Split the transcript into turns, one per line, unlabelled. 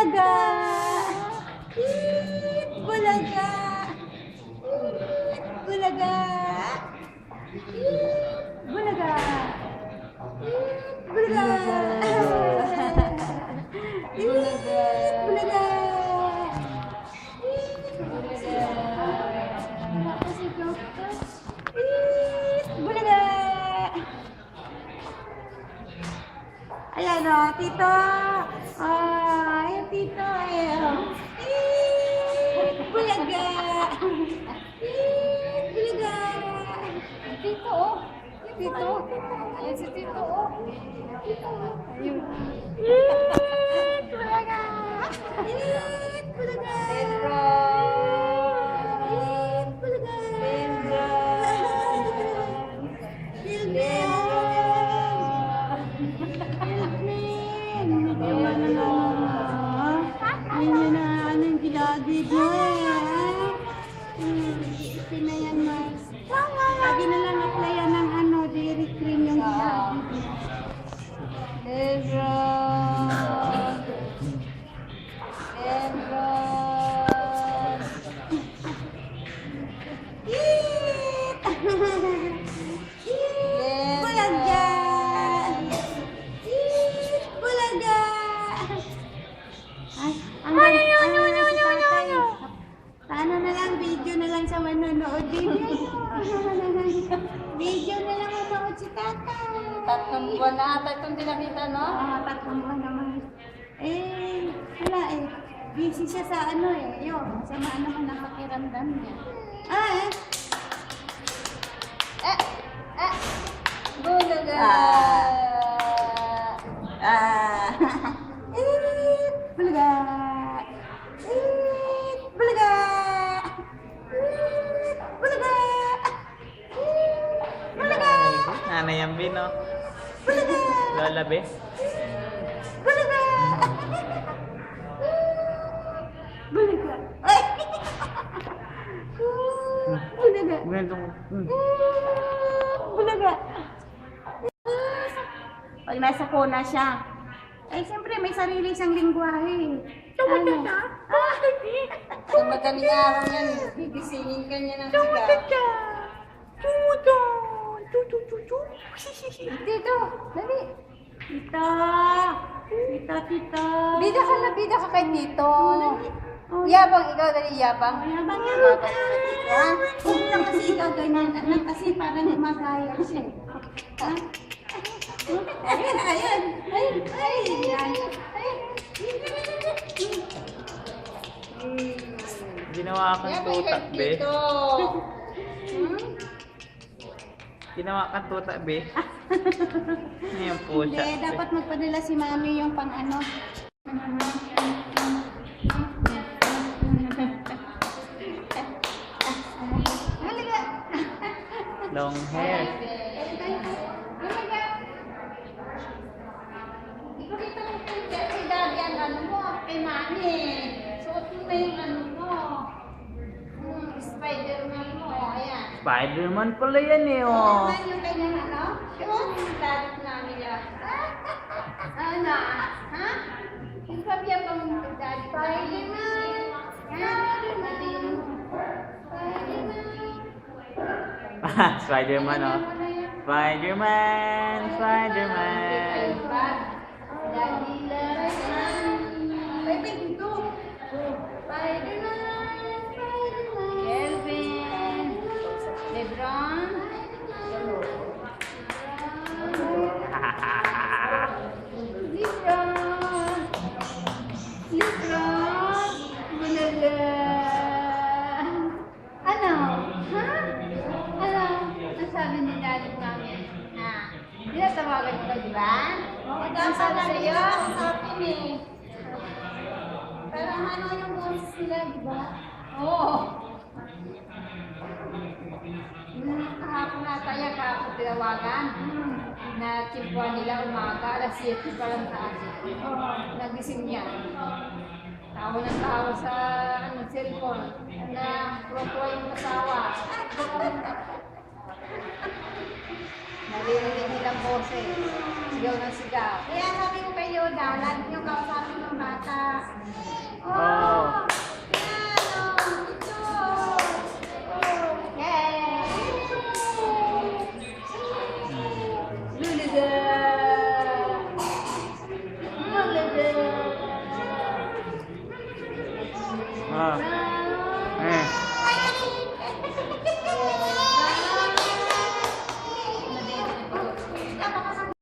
Bulaga! Bulaga! Bulaga! Bulaga! Bulaga! Bulaga! Tapos ito. Bulaga! Ayan o, tito. Ayan tito. Ayan. Bulaga! Bulaga! Tito o. Tito. Ayan si tito o. Ayun. Bulaga! Bulaga! Pedro! Bulaga! Pedro! Ayun na, anong ginagawa niya? Pinayan mas. Lagi na lang applyan ng dairy cream yung ginagawa niya. Pedro! Pedro! Bulaga! Bulaga! Paano na lang, video na lang sa manonood din. Video na lang manonood si tatay.
3 buwan na ata itong di nakita, no?
3 buwan naman. Wala eh. Busy siya sa yun. Sama naman ang pakiramdam niya.
Bulaga!
Bulaga! Bulaga! Bulaga! Bulaga!
Nanay ang bino.
Bulaga!
Lola be.
Bulaga! Bulaga! Ay! Bulaga!
Ganitong.
Bulaga! Pag nasa kona siya, siyempre may sarili siyang lingwahe. Tumatid ka?
Sa madaling araw yan, gigisingin ka niya ng sigaw.
Dito, dali. Tita. Tita, tita.
Bida ka kay Tito. Yabang, ikaw dali yabang.
Yabang yan. Huwag lang kasi ikaw ganyan. Kasi parang magaya siya. Ayun, ayun. Ayun, ayun.
Ginawa kang tutak be.
Tito.
Ginawa kang tutak be. Ngayon po siya.
Hindi, dapat magpadala si mami yung pang
Long hair.
Ipakita mo kay Daddy ang mo, kay Mami. Suot mo na yung mo. Spider-Man mo, ayan.
Spider-Man pala yan eh oh.
Spider-Man yung kanyang yung dadat namin yan. Ano? Ha? Yung sabihan pa mo kay Daddy. Spider-Man! Spider-Man! Spider-Man!
Spider-Man oh. Spider-Man! Spider-Man!
Daddy loves Spider-Man! Spider-Man! Kelvin! Lebron! Lebron! Lebron! Bulaga! Ano? Ha? Ano? Ang sabi ni Daddy Mami? Tinatawagan mo ka, di ba? Oo,
Ang sabi sa'yo?
Kausapin eh. Parang ano yung boses nila, di ba? Oo. Kahapon na tayo, kahapon tinawagan. Na kimpuan nila umaga, alas 7 pa lang sa akin. Nagising niya. Tawa ng tawa sa cellphone. Na tuwa yung asawa. Nalilinig nilang boses. Sigaw ng sigaw.
Kaya sabi ko kay Yoda, lagi niyo kausapin ng bata.
Oh.
Yan, oh. Ito. Oh.
Yay! Luluga! Luluga!
Ah.